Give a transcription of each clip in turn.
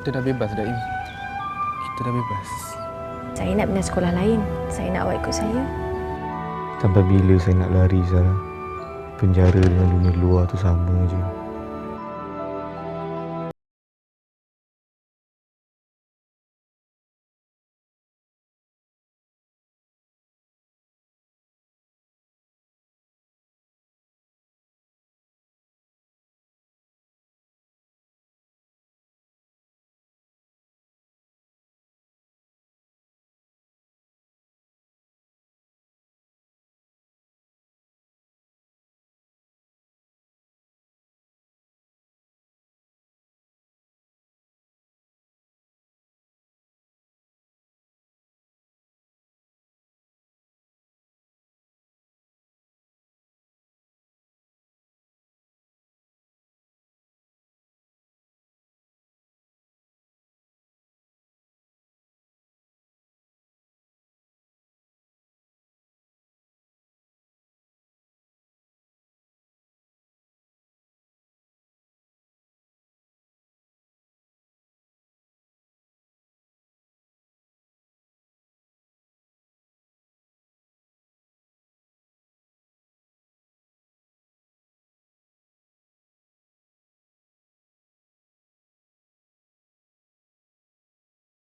Kita dah bebas dah ini. Kita dah bebas. Saya nak pindah sekolah lain. Saya nak awak ikut saya. Sampai bila saya nak lari, Sarah? Penjara dengan dunia luar tu sama je.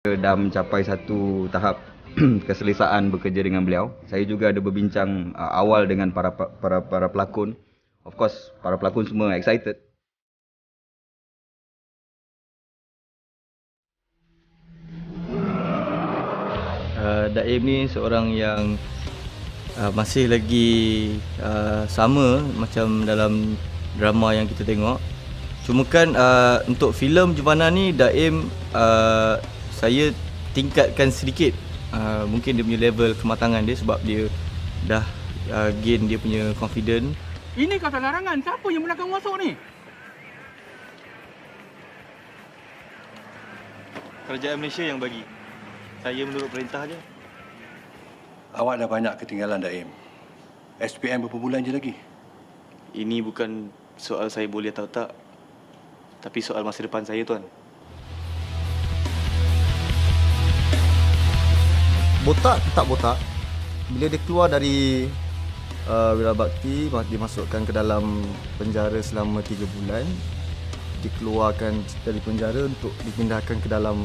Dah mencapai satu tahap keselesaan bekerja dengan beliau. Saya juga ada berbincang awal dengan para pelakon. Of course, para pelakon semua excited. Daim ni seorang yang masih lagi sama macam dalam drama yang kita tengok. Cuma kan untuk filem Jumana ni Daim saya tingkatkan sedikit mungkin dia punya level kematangan dia sebab dia dah gain dia punya confidence. Ini kata larangan. Siapa yang belakang masuk ni? Kerajaan Malaysia yang bagi. Saya menurut perintah je. Awak dah banyak ketinggalan, Daim. SPM berapa bulan je lagi? Ini bukan soal saya boleh atau tak, tapi soal masa depan saya, Tuan. Botak ke tak botak, bila dia keluar dari Wirabakti, dimasukkan ke dalam penjara selama 3 bulan, dikeluarkan dari penjara untuk dipindahkan ke dalam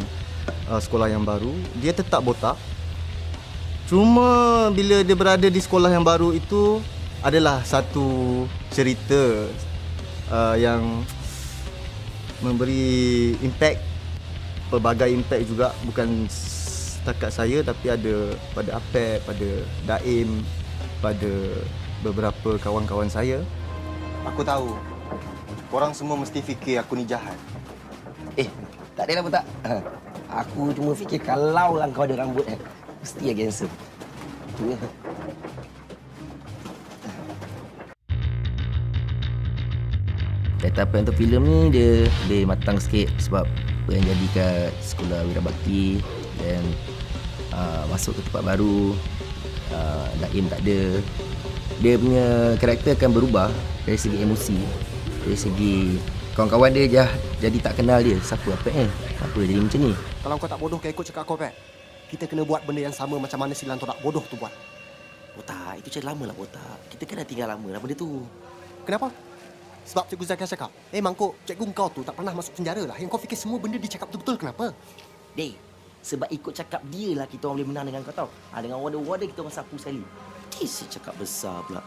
sekolah yang baru, dia tetap botak. Cuma bila dia berada di sekolah yang baru itu adalah satu cerita yang memberi impact, pelbagai impact juga, bukan setakat saya tapi ada pada Apep, pada Daim, pada beberapa kawan-kawan saya. Aku tahu korang semua mesti fikir aku ni jahat. Tak adalah pun tak. Aku cuma fikir kalau lah kau ada rambut mesti lagi handsome. Kereta apa untuk filem ni dia lebih matang sikit sebab apa yang jadi kat sekolah Wirabakti dan masuk ke tempat baru, Daim tak ada. Dia punya karakter akan berubah dari segi emosi, dari segi kawan-kawan dia jadi tak kenal dia. Siapa Apek Kenapa dia jadi macam ni? Kalau kau tak bodoh kau ikut cakap kau, Pat. Kita kena buat benda yang sama macam mana Silan Todak bodoh tu buat. Botak, itu cerita lama lah Botak. Kita kan dah tinggal lama lah benda tu. Kenapa? Sebab Cikgu Zakiah cakap, Mangkuk, cikgu kau tu tak pernah masuk penjara lah. Yang kau fikir semua benda dia cakap betul-betul, kenapa? Dek, sebab ikut cakap dia lah kita orang boleh menang dengan kau tahu. Dengan wadah-wadah kita orang sapu sekali. Dia cakap besar pula.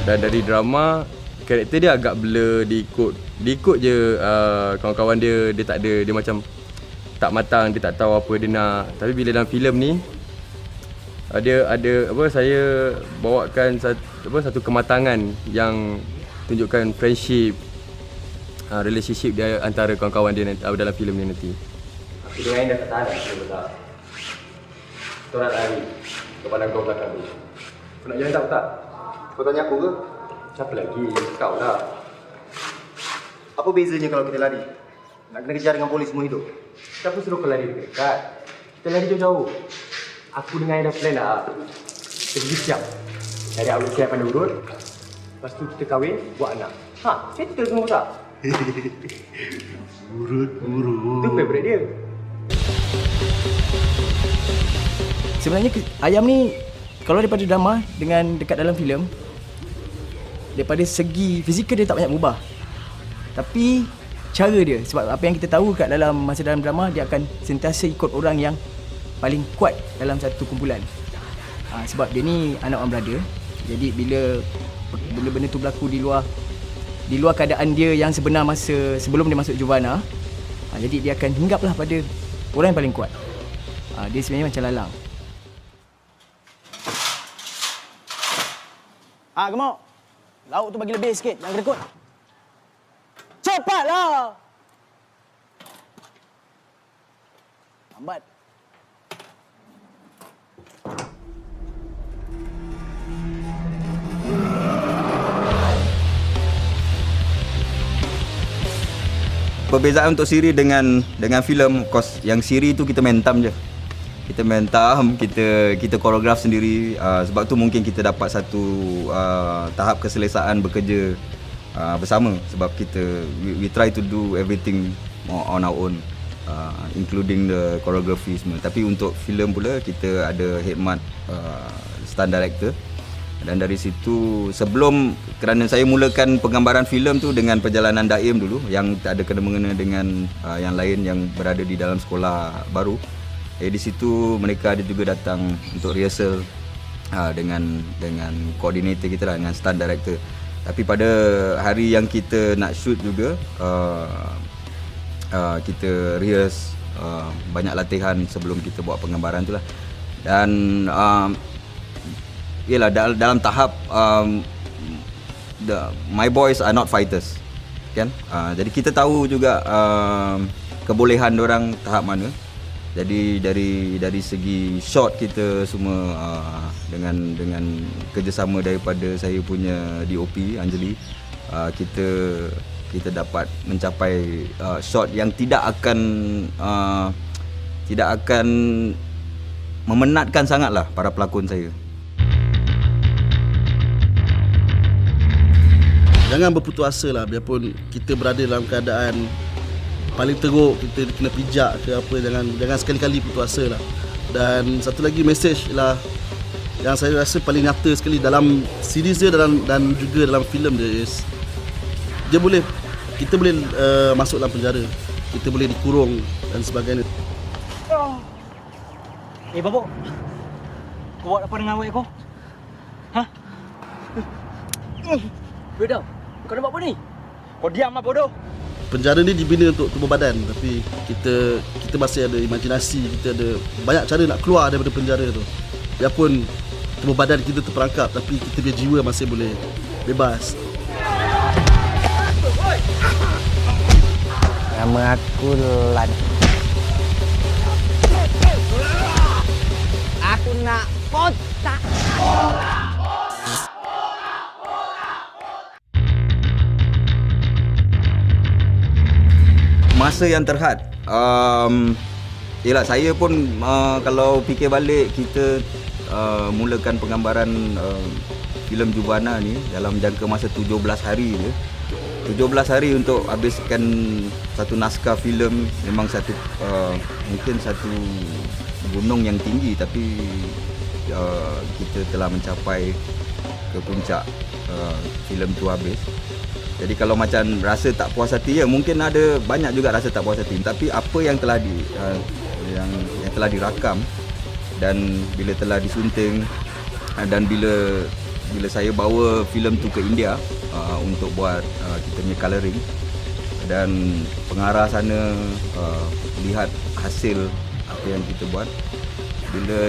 Dan dari drama, karakter dia agak blur, diikut je kawan-kawan dia tak ada, dia macam tak matang, dia tak tahu apa dia nak. Tapi bila dalam filem ni ada saya bawakan satu kematangan yang tunjukkan friendship, relationship dia antara kawan-kawan dia dalam filem ni nanti. Aku dengan dah tak tahan dah, tak? Kau nak lari ke pandang kau belakang tu. Kau nak jalan tak? Kau tanya aku ke? Siapa lagi? Kau lah. Apa bezanya kalau kita lari? Nak kena kejar dengan polis semua hidup? Siapa suruh kau lari dekat? Kita lari jauh-jauh. Aku dengan Aida plan dah. Kita pergi siap. Dari awal siap pada urut. Lepas tu kita kahwin, buat anak. Settle semua tak? Itu favourite dia. Sebenarnya Ayam ni kalau daripada drama dengan dekat dalam filem, daripada segi fizikal dia tak banyak berubah. Tapi cara dia, sebab apa yang kita tahu kat dalam masa dalam drama, dia akan sentiasa ikut orang yang paling kuat dalam satu kumpulan. Sebab dia ni anak orang brother. Jadi bila benda-benda tu berlaku di luar keadaan dia yang sebenar masa sebelum dia masuk Juvana, jadi dia akan hinggaplah pada orang yang paling kuat. Dia sebenarnya macam lalang. Gemuk. Lauk tu bagi lebih sikit, jangan kerekut. Cepatlah. Lambat. Perbezaan untuk siri dengan filem, of course, yang siri tu kita mentam je. Kita mentam, kita koreograf sendiri. Sebab tu mungkin kita dapat satu tahap keselesaan bekerja bersama. Sebab we try to do everything on our own, including the choreography semua. Tapi untuk filem pula kita ada khidmat stunt director. Dan dari situ, kerana saya mulakan penggambaran filem tu dengan perjalanan Daim dulu, yang ada kena-mengena dengan yang lain yang berada di dalam sekolah baru. Di situ mereka ada juga datang untuk rehearsal dengan koordinator kita lah, dengan stunt director. Tapi pada hari yang kita nak shoot juga, kita rehearse banyak latihan sebelum kita buat penggambaran tu lah. Dan yelah, dalam tahap my boys are not fighters, kan? Jadi kita tahu juga kebolehan diorang tahap mana. Jadi dari segi shot kita semua dengan kerjasama daripada saya punya DOP Anjali, kita dapat mencapai shot yang tidak akan memenatkan sangatlah para pelakon saya. Jangan berputus asa lah, biarpun kita berada dalam keadaan paling teruk, kita kena pijak ke apa, jangan sekali-kali putus asa lah. Dan satu lagi message lah yang saya rasa paling nyata sekali dalam series dia dan juga dalam filem dia is, kita boleh masuk dalam penjara, kita boleh dikurung dan sebagainya. Babok, kau buat apa dengan awak kau? Betul, kau nak buat apa ni? Kau diam lah bodoh. Penjara ni dibina untuk tubuh badan, tapi kita masih ada imajinasi, kita ada banyak cara nak keluar daripada penjara tu. Biarpun tubuh badan kita terperangkap, tapi kita punya jiwa masih boleh bebas. Nama aku Lan. Aku nak kotak. Masa yang terhad, yelah, saya pun kalau fikir balik, kita mulakan penggambaran filem Juvana ni dalam jangka masa 17 hari je. 17 hari untuk habiskan satu naskah filem memang mungkin satu gunung yang tinggi, tapi kita telah mencapai ke puncak filem tu habis. Jadi kalau macam rasa tak puas hati, ya mungkin ada banyak juga rasa tak puas hati. Tapi apa yang telah yang telah dirakam, dan bila telah disunting, dan bila saya bawa filem tu ke India untuk buat kita punya colouring, dan pengarah sana lihat hasil apa yang kita buat, bila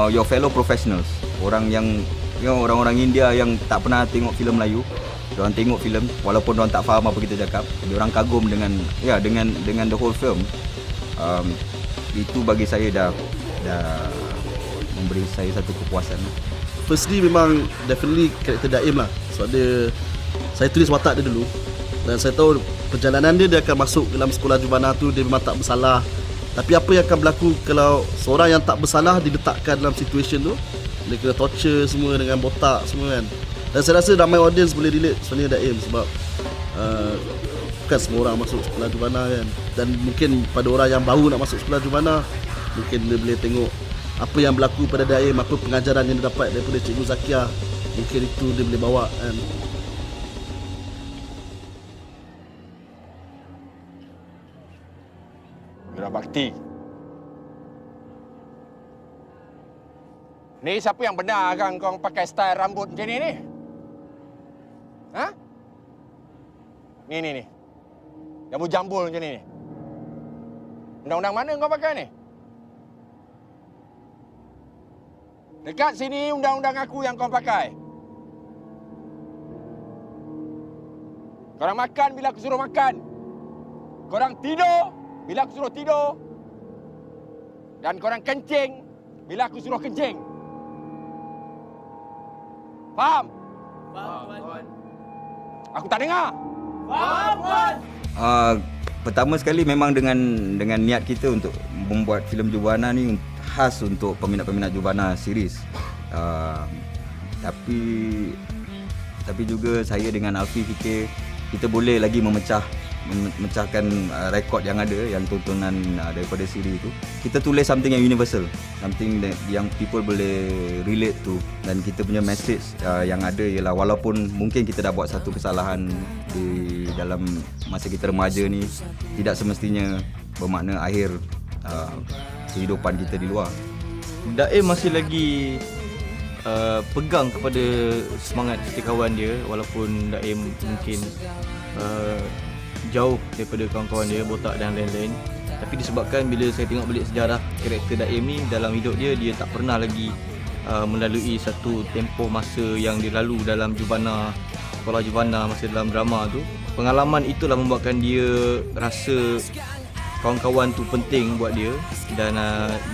your fellow professionals, orang-orang India yang tak pernah tengok filem Melayu, diorang tengok filem, walaupun diorang tak faham apa kita cakap, diorang kagum dengan the whole film. Itu bagi saya dah memberi saya satu kepuasan. Firstly memang definitely karakter Daim lah, sebab saya tulis watak dia dulu, dan saya tahu perjalanan dia akan masuk dalam sekolah Juvana tu, dia memang tak bersalah. Tapi apa yang akan berlaku kalau seorang yang tak bersalah diletakkan dalam situation tu, dia kena torture semua dengan botak semua kan. Dan saya rasa ramai audience boleh relate sebenarnya Daim, sebab bukan semua orang masuk sekolah Jubana kan. Dan mungkin pada orang yang baru nak masuk sekolah Jubana, mungkin dia boleh tengok apa yang berlaku pada Daim, apa pengajaran yang dia dapat daripada Cikgu Zakia. Mungkin itu dia boleh bawa kan. Wirabakti. Ni siapa yang benar kan kau pakai style rambut macam ni? Ha? Ni. Jambul-jambul macam ni. Undang-undang mana kau pakai ni? Dekat sini undang-undang aku yang kau pakai. Korang makan bila aku suruh makan. Korang tidur bila aku suruh tidur. Dan korang kencing bila aku suruh kencing. Faham? Faham, Puan. Aku tak dengar. Faham, Puan. Pertama sekali memang dengan niat kita untuk membuat filem Jubana ni khas untuk peminat-peminat Jubana series. Tapi juga saya dengan Alfi fikir kita boleh lagi memecahkan rekod yang ada, yang tontonan daripada siri itu. Kita tulis something yang universal, something yang people boleh relate to, dan kita punya message yang ada ialah walaupun mungkin kita dah buat satu kesalahan di dalam masa kita remaja ni, tidak semestinya bermakna akhir kehidupan kita di luar. Daim masih lagi pegang kepada semangat setiakawan dia, walaupun Daim mungkin jauh daripada kawan-kawan dia, botak dan lain-lain. Tapi disebabkan bila saya tengok balik sejarah karakter Daim ni dalam hidup dia tak pernah lagi melalui satu tempoh masa yang dia lalu dalam Jubana, sekolah Jubana, masa dalam drama tu. Pengalaman itulah membuatkan dia rasa kawan-kawan tu penting buat dia. Dan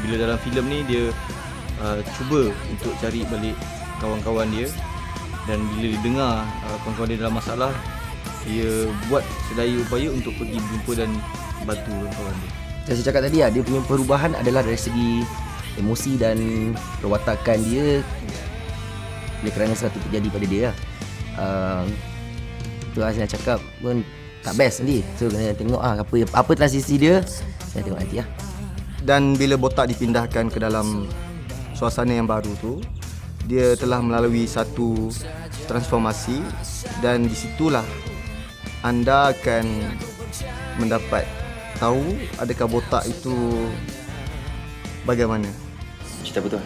bila dalam filem ni dia cuba untuk cari balik kawan-kawan dia. Dan bila dia dengar kawan-kawan dia dalam masalah, dia buat sedaya upaya untuk pergi berjumpa dan bantu kawan dia. Saya cakap tadi dia punya perubahan adalah dari segi emosi dan perwatakan dia, oleh kerana sesuatu terjadi pada dia. Itu lah saya nak cakap pun tak best nanti. So kena tengok apa transisi dia, saya tengok nanti lah. Dan bila botak dipindahkan ke dalam suasana yang baru tu, dia telah melalui satu transformasi, dan di situlah anda akan mendapat tahu adakah botak itu bagaimana. Cerita apa tuan?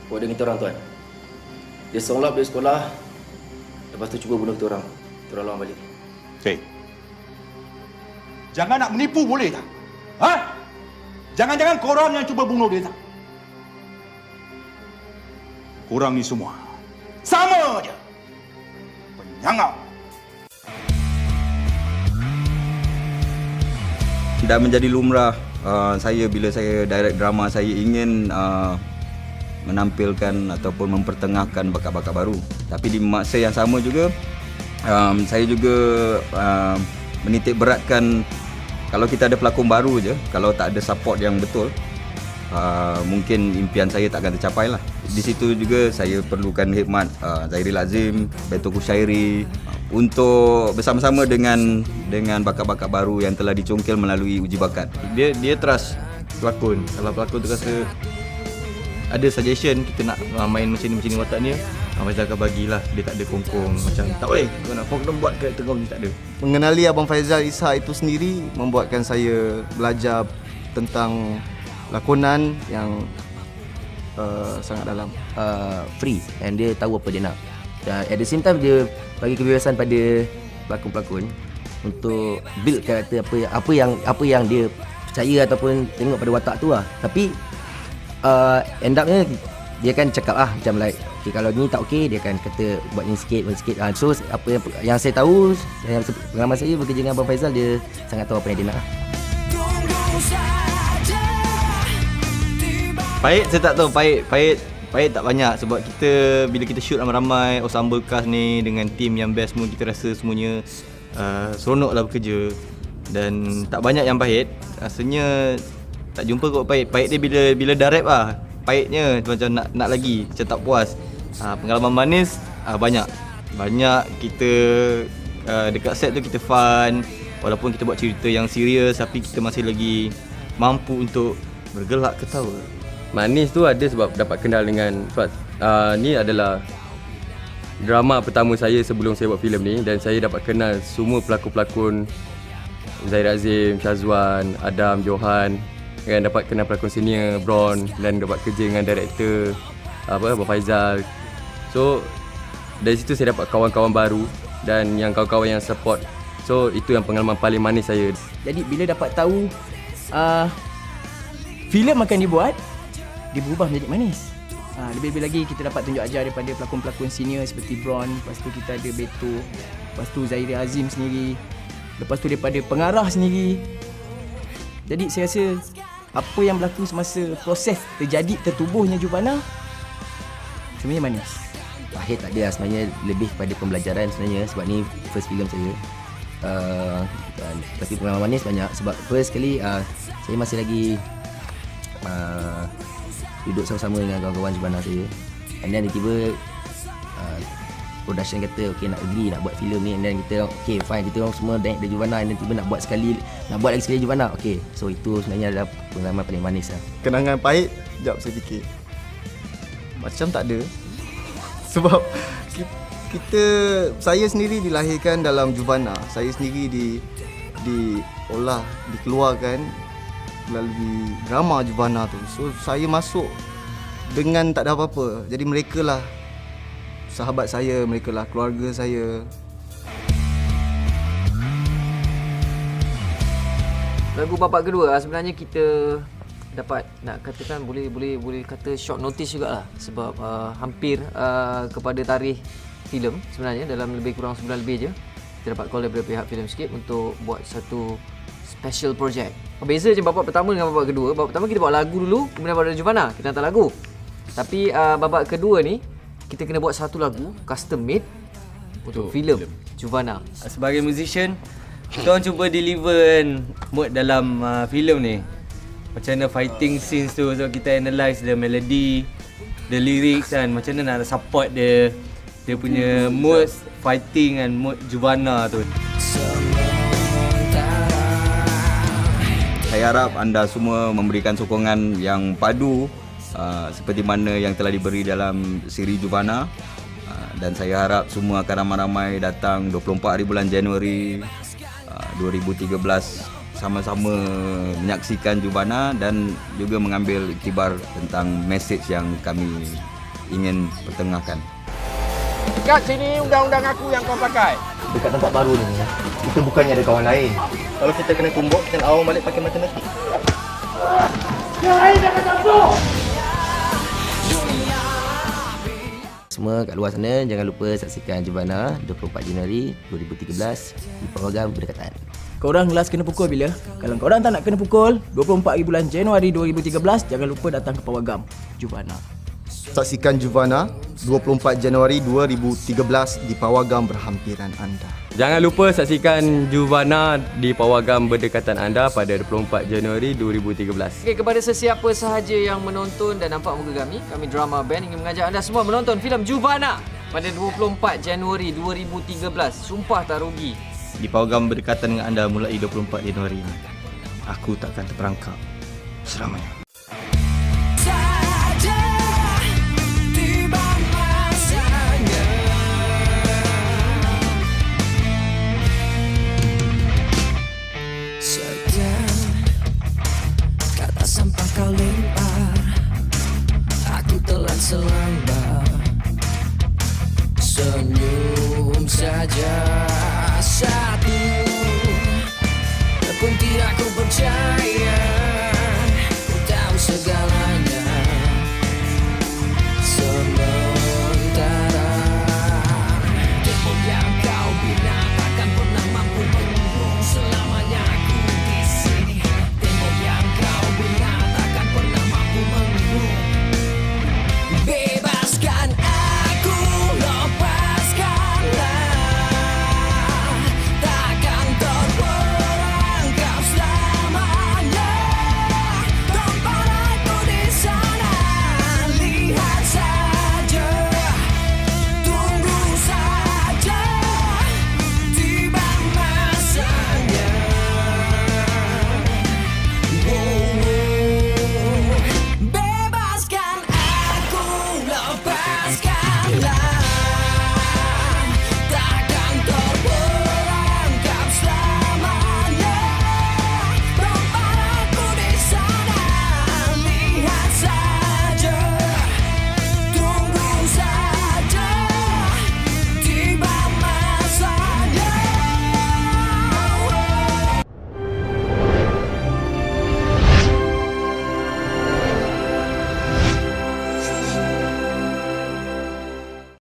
Buat dengan kita orang tuan. Dia seorang dari sekolah, lepas tu cuba bunuh kita orang. Kita orang lawan balik. Jangan nak menipu boleh tak? Ha? Jangan-jangan korang yang cuba bunuh dia tak? Korang ni semua sama je. Penyangau. Dah menjadi lumrah saya bila saya direct drama, saya ingin menampilkan ataupun mempertengahkan bakat-bakat baru. Tapi di masa yang sama juga saya juga menitik beratkan kalau kita ada pelakon baru je, kalau tak ada support yang betul, mungkin impian saya tak akan tercapai lah. Di situ juga saya perlukan khidmat Zairil Azim, Beto Kushairi untuk bersama-sama dengan bakat-bakat baru yang telah dicongkel melalui uji bakat. Dia trust pelakon. Kalau pelakon tu rasa ada suggestion kita nak main macam ni wataknya, Faizal akan bagilah. Dia tak ada kongkong macam tak boleh kau nak kena buat karakter kau ni, tak ada. Mengenali Abang Faizal Ishak itu sendiri membuatkan saya belajar tentang lakonan yang sangat dalam, free, and dia tahu apa dia nak. Dan at the same time dia bagi kebebasan pada pelakon-pelakon untuk build karakter apa yang dia percaya ataupun tengok pada watak tu lah. Tapi end upnya dia akan cakap macam like okay, kalau ni tak okey, dia akan kata buat ni sikit. So apa yang saya tahu, pengalaman saya bekerja dengan Abang Faizal, dia sangat tahu apa yang dia nak. Pahit saya tak tahu, pahit tak banyak sebab kita bila kita shoot ramai-ramai ensemble cast ni dengan team yang best semua, kita rasa semuanya seronoklah bekerja dan tak banyak yang pahit. Rasanya tak jumpa kot pahit. Pahit dia bila dah rap pahitnya macam nak lagi, macam tak puas. Pengalaman manis banyak. Banyak kita dekat set tu kita fun. Walaupun kita buat cerita yang serius, tapi kita masih lagi mampu untuk bergelak ketawa. Manis tu ada sebab dapat kenal dengan sebab ni adalah drama pertama saya sebelum saya buat filem ni, dan saya dapat kenal semua pelakon-pelakon, Zahir Azim, Syazwan, Adam, Johan, kan, dapat kenal pelakon senior Bron, dan dapat kerja dengan director Abang Faizal. So dari situ saya dapat kawan-kawan baru dan yang kawan-kawan yang support. So itu yang pengalaman paling manis saya. Jadi bila dapat tahu filem akan dibuat, dia berubah menjadi manis. Lebih-lebih lagi kita dapat tunjuk ajar daripada pelakon-pelakon senior seperti Bron, lepas tu kita ada Beto, lepas tu Zahir Azim sendiri, lepas tu daripada pengarah sendiri. Jadi saya rasa apa yang berlaku semasa proses tertubuhnya Juvana sebenarnya manis. Pahit tak ada lah, sebenarnya lebih kepada pembelajaran sebenarnya, sebab ni first film saya. Tapi pengalaman manis banyak sebab first kali saya masih lagi duduk sama-sama dengan kawan-kawan Juvana saya. And then tiba-tiba production kata okay nak agree nak buat filem ni, and then kita okay fine, kita orang semua naik dari Juvana, and then tiba nak buat lagi sekali Juvana. Okay, so itu sebenarnya adalah pengalaman paling manis lah. Kenangan pahit, sekejap saya fikir macam tak ada. Sebab saya sendiri dilahirkan dalam Juvana. Saya sendiri dikeluarkan melalui drama Juvana tu. So saya masuk dengan tak ada apa-apa. Jadi mereka lah sahabat saya, mereka lah keluarga saya. Lagu Bapak Kedua sebenarnya kita dapat nak katakan boleh kata short notice jugalah, sebab hampir kepada tarikh filem sebenarnya dalam lebih kurang sebulan lebih je kita dapat call daripada pihak Filmscape untuk buat satu special project. Beza je babak pertama dengan babak kedua. Babak pertama kita buat lagu dulu, kemudian baru ada Juvana kita hantar lagu. Tapi babak kedua ni kita kena buat satu lagu custom made untuk filem Juvana. Sebagai musician, kita orang cuba deliver mood dalam filem ni. Macam mana fighting scenes tu, so kita analyse the melody, the lyrics kan, macam mana nak support dia punya mood fighting and mood Juvana tu. Saya harap anda semua memberikan sokongan yang padu seperti mana yang telah diberi dalam siri Juvana, dan saya harap semua akan ramai-ramai datang 24 hari bulan Januari 2013 sama-sama menyaksikan Juvana dan juga mengambil iktibar tentang mesej yang kami ingin pertengahkan. Kat sini undang-undang aku yang kau pakai. Dekat tempat baru ni, kita bukannya ada kawan lain. Kalau kita kena tumbuk, kita awam balik pakai matematik. Semua kat luar sana, jangan lupa saksikan Juvana 24 Januari 2013 di Pawagam Berdekatan. Korang last kena pukul bila? Kalau korang tak nak kena pukul 24 hari bulan Januari 2013, jangan lupa datang ke Pawagam Juvana. Saksikan Juvana 24 Januari 2013 di Pawagam berhampiran anda. Jangan lupa saksikan Juvana di Pawagam Berdekatan anda pada 24 Januari 2013. Okey, kepada sesiapa sahaja yang menonton dan nampak muka kami Drama Band ingin mengajak anda semua menonton filem Juvana pada 24 Januari 2013. Sumpah tak rugi. Di Pawagam Berdekatan dengan anda mulai 24 Januari ini. Aku takkan terperangkap selamanya. Sampah kau lempar, aku telan selamba. Senyum saja.